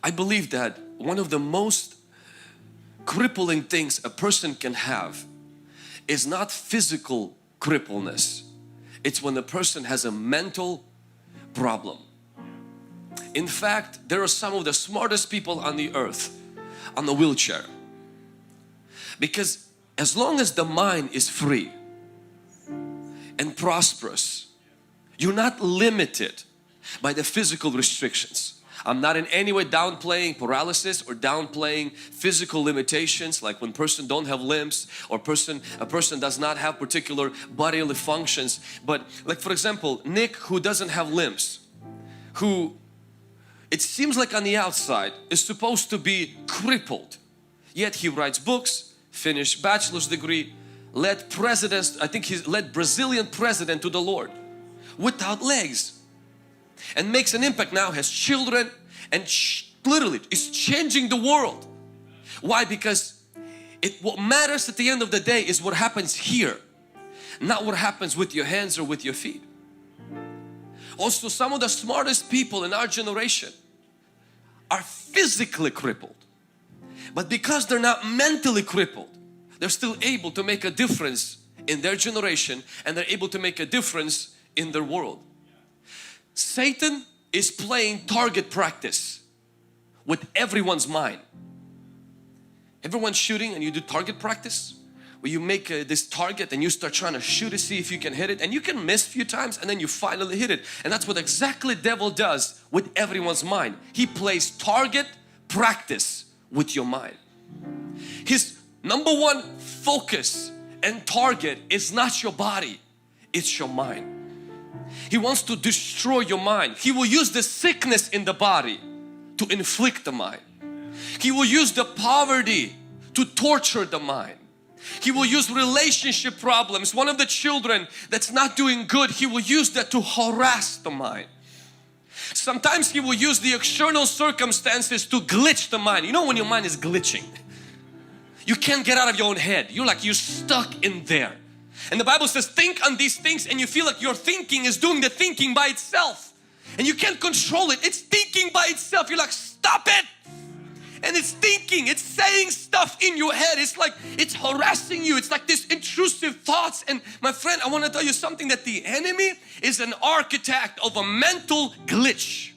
I believe that one of the most crippling things a person can have is not physical crippleness. It's when the person has a mental problem. In fact, there are some of the smartest people on the earth on the wheelchair. Because as long as the mind is free and prosperous, you're not limited by the physical restrictions. I'm not in any way downplaying paralysis or downplaying physical limitations, like when person don't have limbs or a person does not have particular bodily functions. But like for example, Nick, who doesn't have limbs, who it seems like on the outside is supposed to be crippled, yet he writes books, finished bachelor's degree, led presidents, I think he led Brazilian president to the Lord without legs, and makes an impact now, has children, and literally is changing the world. Why? Because what matters at the end of the day is what happens here, not what happens with your hands or with your feet. Also, some of the smartest people in our generation are physically crippled, but because they're not mentally crippled, they're still able to make a difference in their generation, and they're able to make a difference in their world. Satan is playing target practice with everyone's mind. Everyone's shooting and you do target practice where you make this target and you start trying to shoot to see if you can hit it, and you can miss a few times and then you finally hit it. And that's what exactly the devil does with everyone's mind. He plays target practice with your mind. His number one focus and target is not your body, it's your mind. He wants to destroy your mind. He will use the sickness in the body to inflict the mind. He will use the poverty to torture the mind. He will use relationship problems. One of the children that's not doing good, he will use that to harass the mind. Sometimes he will use the external circumstances to glitch the mind. You know when your mind is glitching, you can't get out of your own head. You're stuck in there. And the Bible says think on these things, and you feel like your thinking is doing the thinking by itself and you can't control it. It's thinking by itself. You're like, stop it. And it's thinking, it's saying stuff in your head. It's like it's harassing you. It's like this intrusive thoughts. And my friend, I want to tell you something, that the enemy is an architect of a mental glitch.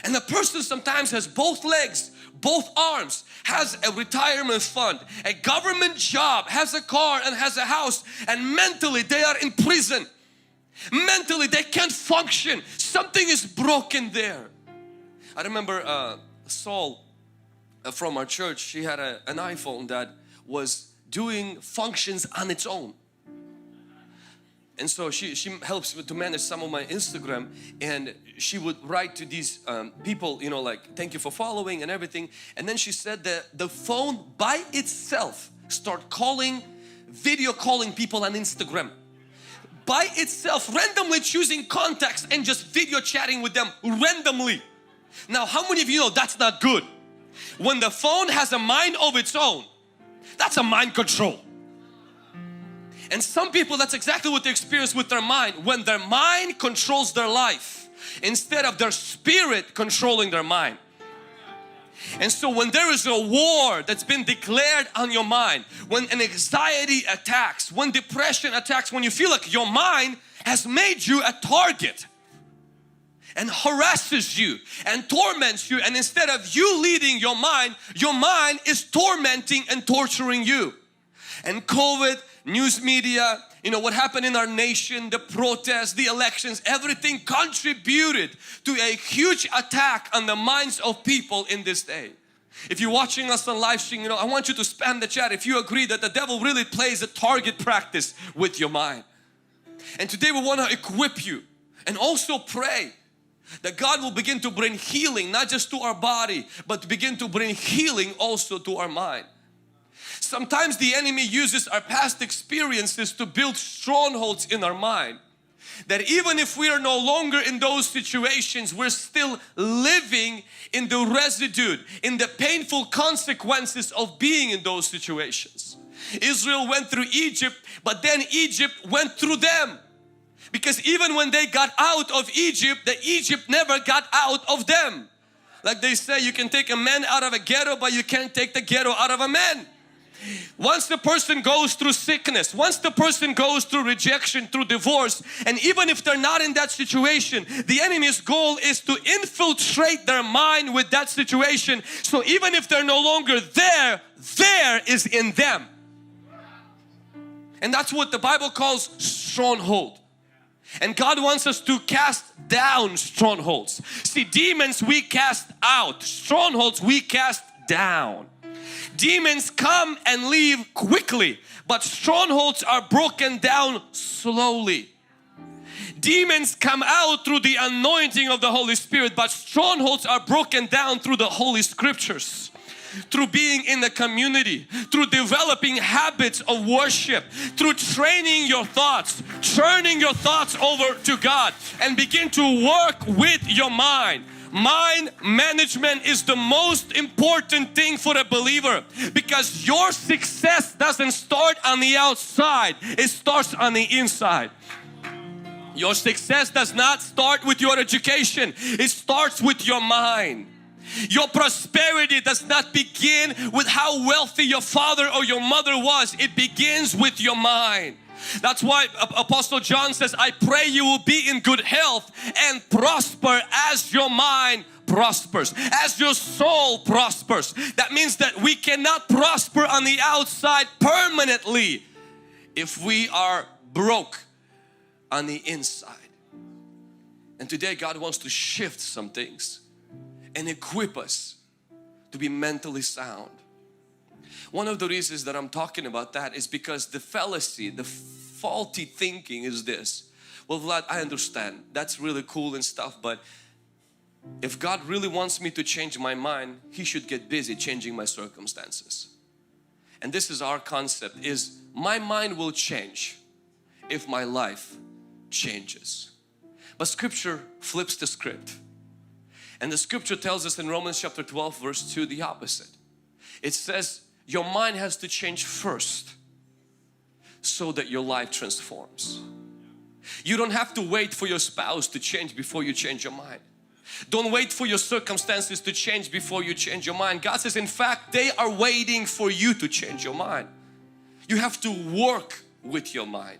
And the person sometimes has both legs, both arms, has a retirement fund, a government job, has a car and has a house, and mentally they are in prison. Mentally they can't function. Something is broken there. I remember Saul from our church, she had an iPhone that was doing functions on its own. And so she helps to manage some of my Instagram, and she would write to these people, you know, like thank you for following and everything. And then she said that the phone by itself start video calling people on Instagram. By itself, randomly choosing contacts and just video chatting with them randomly. Now how many of you know that's not good? When the phone has a mind of its own, that's a mind control. And some people, that's exactly what they experience with their mind. When their mind controls their life instead of their spirit controlling their mind. And so when there is a war that's been declared on your mind, when an anxiety attacks, when depression attacks, when you feel like your mind has made you a target and harasses you and torments you, and instead of you leading your mind is tormenting and torturing you. And COVID, news media, you know what happened in our nation, the protests, the elections, everything contributed to a huge attack on the minds of people in this day. If you're watching us on live stream, you know, I want you to spam the chat if you agree that the devil really plays a target practice with your mind. And today we want to equip you and also pray that God will begin to bring healing, not just to our body, but begin to bring healing also to our mind. Sometimes the enemy uses our past experiences to build strongholds in our mind, that even if we are no longer in those situations, we're still living in the residue, in the painful consequences of being in those situations. Israel went through Egypt, but then Egypt went through them. Because even when they got out of Egypt, the Egypt never got out of them. Like they say, you can take a man out of a ghetto, but you can't take the ghetto out of a man. Once the person goes through sickness, once the person goes through rejection, through divorce, and even if they're not in that situation, the enemy's goal is to infiltrate their mind with that situation. So even if they're no longer there, there is in them. And that's what the Bible calls stronghold. And God wants us to cast down strongholds. See, demons we cast out, strongholds we cast down. Demons come and leave quickly, but strongholds are broken down slowly. Demons come out through the anointing of the Holy Spirit, but strongholds are broken down through the Holy Scriptures, through being in the community, through developing habits of worship, through training your thoughts, turning your thoughts over to God, and begin to work with your mind. Mind management is the most important thing for a believer, because your success doesn't start on the outside, it starts on the inside. Your success does not start with your education, it starts with your mind. Your prosperity does not begin with how wealthy your father or your mother was, it begins with your mind. That's why Apostle John says, I pray you will be in good health and prosper as your mind prospers, as your soul prospers. That means that we cannot prosper on the outside permanently if we are broke on the inside. And today God wants to shift some things and equip us to be mentally sound. One of the reasons that I'm talking about that is because the fallacy, the faulty thinking is this. Well, Vlad, I understand, that's really cool and stuff, but if God really wants me to change my mind, He should get busy changing my circumstances. And this is our concept, is my mind will change if my life changes. But Scripture flips the script. And the Scripture tells us in Romans chapter 12 verse 2 the opposite. It says your mind has to change first so that your life transforms. You don't have to wait for your spouse to change before you change your mind. Don't wait for your circumstances to change before you change your mind. God says, in fact, they are waiting for you to change your mind. You have to work with your mind.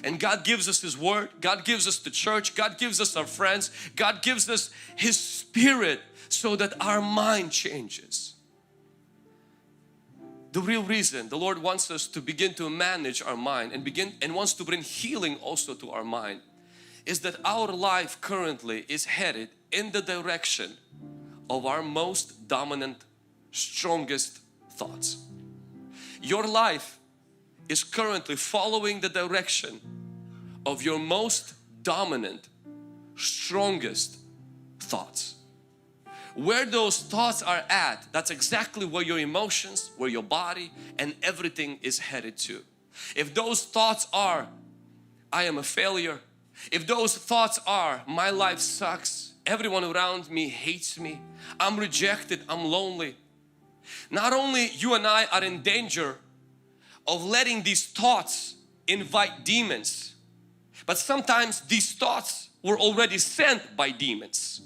And God gives us His Word, God gives us the church, God gives us our friends, God gives us His Spirit so that our mind changes. The real reason the Lord wants us to begin to manage our mind and wants to bring healing also to our mind is that our life currently is headed in the direction of our most dominant, strongest thoughts. Your life is currently following the direction of your most dominant, strongest thoughts. Where those thoughts are at, that's exactly where your emotions, where your body and everything is headed to. If those thoughts are, I am a failure, if those thoughts are, my life sucks, everyone around me hates me, I'm rejected, I'm lonely, not only you and I are in danger of letting these thoughts invite demons, but sometimes these thoughts were already sent by demons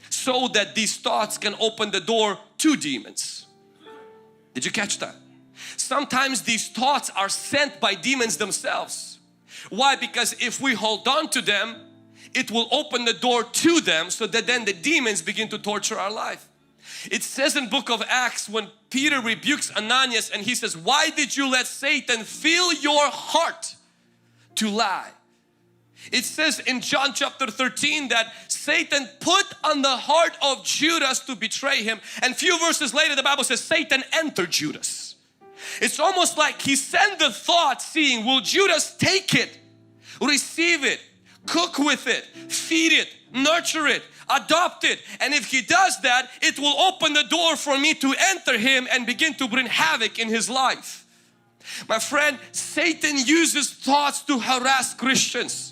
so that these thoughts can open the door to demons. Did you catch that? Sometimes these thoughts are sent by demons themselves. Why? Because if we hold on to them, it will open the door to them so that then the demons begin to torture our life. It says in book of Acts when Peter rebukes Ananias and he says, why did you let Satan fill your heart to lie? It says in John chapter 13 that Satan put on the heart of Judas to betray him, and few verses later the Bible says Satan entered Judas. It's almost like he sent the thought seeing, will Judas take it, receive it, cook with it, feed it, nurture it, adopt it, and if he does that, it will open the door for me to enter him and begin to bring havoc in his life. My friend, Satan uses thoughts to harass Christians.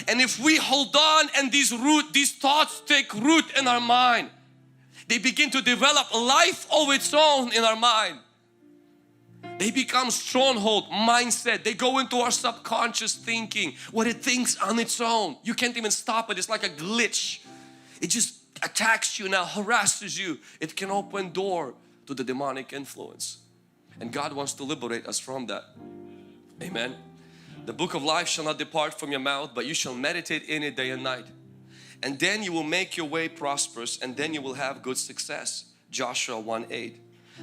And if we hold on and these thoughts take root in our mind, they begin to develop life of its own in our mind. They become stronghold mindset. They go into our subconscious thinking, what it thinks on its own. You can't even stop it. It's like a glitch. It just attacks you now, harasses you, it can open door to the demonic influence. And God wants to liberate us from that. Amen. The book of life shall not depart from your mouth, but you shall meditate in it day and night. And then you will make your way prosperous, and then you will have good success. Joshua 1:8.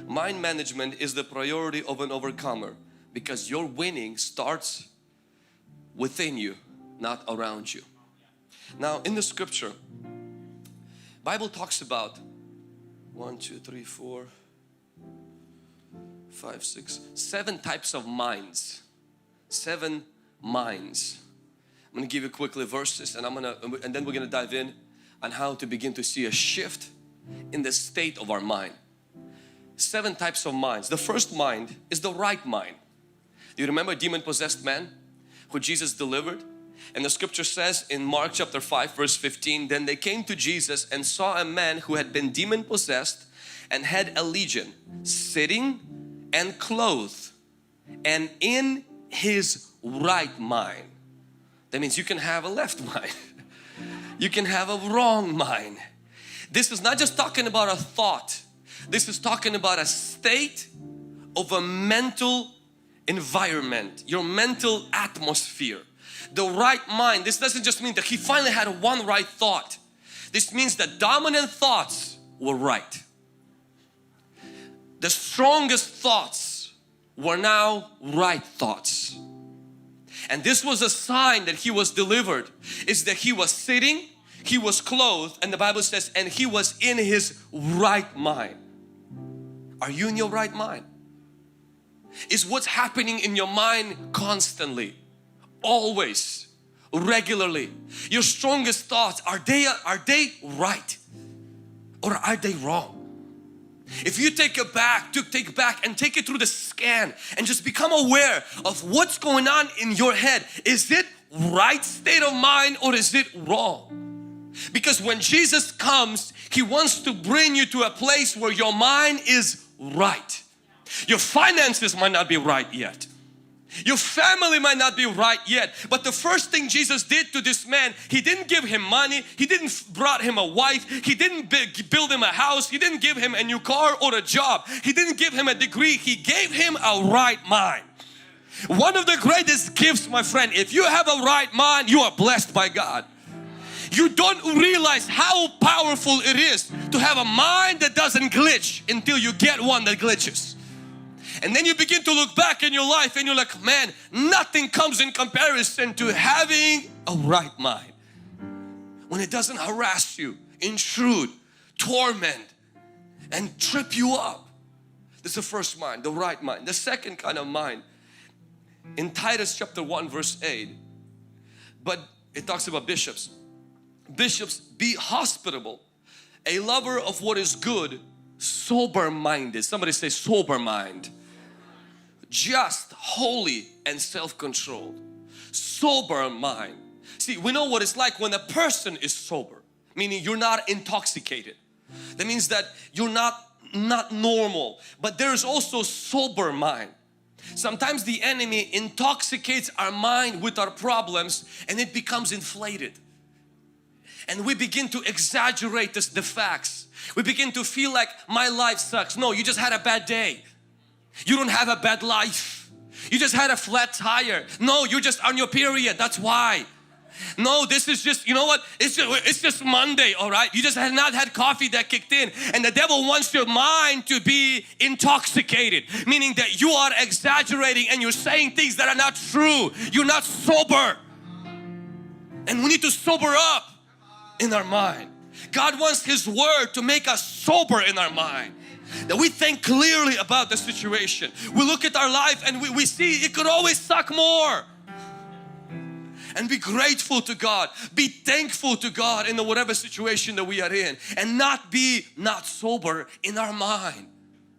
Mind management is the priority of an overcomer, because your winning starts within you, not around you. Now in the scripture, Bible talks about 1, 2, 3, 4, 5, 6, 7 types of minds. 7 minds. I'm going to give you quickly verses, and then we're going to dive in on how to begin to see a shift in the state of our mind. 7 types of minds. The first mind is the right mind. Do you remember a demon-possessed man who Jesus delivered? And the scripture says in Mark chapter 5 verse 15, then they came to Jesus and saw a man who had been demon-possessed and had a legion, sitting and clothed and in his right mind. That means you can have a left mind. You can have a wrong mind. This is not just talking about a thought. This is talking about a state of a mental environment, your mental atmosphere. The right mind, this doesn't just mean that he finally had one right thought. This means that dominant thoughts were right. The strongest thoughts were now right thoughts. And this was a sign that he was delivered, is that he was sitting, he was clothed, and the Bible says, and he was in his right mind. Are you in your right mind? Is what's happening in your mind constantly, always, regularly? Your strongest thoughts, are they right or are they wrong? If you take it back and take it through the scan and just become aware of what's going on in your head. Is it right state of mind or is it wrong? Because when Jesus comes, He wants to bring you to a place where your mind is right. Your finances might not be right yet. Your family might not be right yet, but the first thing Jesus did to this man, He didn't give him money, He didn't brought him a wife, He didn't build him a house, He didn't give him a new car or a job, He didn't give him a degree, He gave him a right mind. One of the greatest gifts, my friend, if you have a right mind, you are blessed by God. You don't realize how powerful it is to have a mind that doesn't glitch until you get one that glitches. And then you begin to look back in your life and you're like, man, nothing comes in comparison to having a right mind. When it doesn't harass you, intrude, torment, and trip you up. This is the first mind, the right mind. The second kind of mind, in Titus chapter 1 verse 8, but it talks about bishops. Bishops, be hospitable, a lover of what is good, sober-minded. Somebody say sober mind. Just, holy, and self-controlled. Sober mind. See, we know what it's like when a person is sober, meaning you're not intoxicated. That means that you're not normal, but there's also sober mind. Sometimes the enemy intoxicates our mind with our problems and it becomes inflated. And we begin to exaggerate the facts. We begin to feel like my life sucks. No, you just had a bad day. You don't have a bad life. You just had a flat tire. No, you're just on your period. That's why. No, this is just, you know what? It's just Monday, all right? You just have not had coffee that kicked in. And the devil wants your mind to be intoxicated. Meaning that you are exaggerating and you're saying things that are not true. You're not sober. And we need to sober up in our mind. God wants His Word to make us sober in our mind. That we think clearly about the situation. We look at our life and we see it could always suck more. And be grateful to God. Be thankful to God in the whatever situation that we are in. And not be not sober in our mind.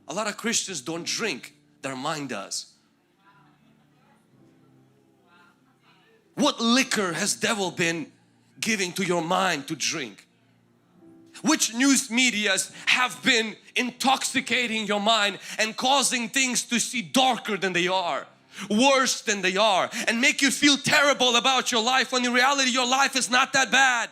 A lot of Christians don't drink. Their mind does. What liquor has devil been giving to your mind to drink? Which news medias have been intoxicating your mind and causing things to see darker than they are, worse than they are, and make you feel terrible about your life when in reality your life is not that bad.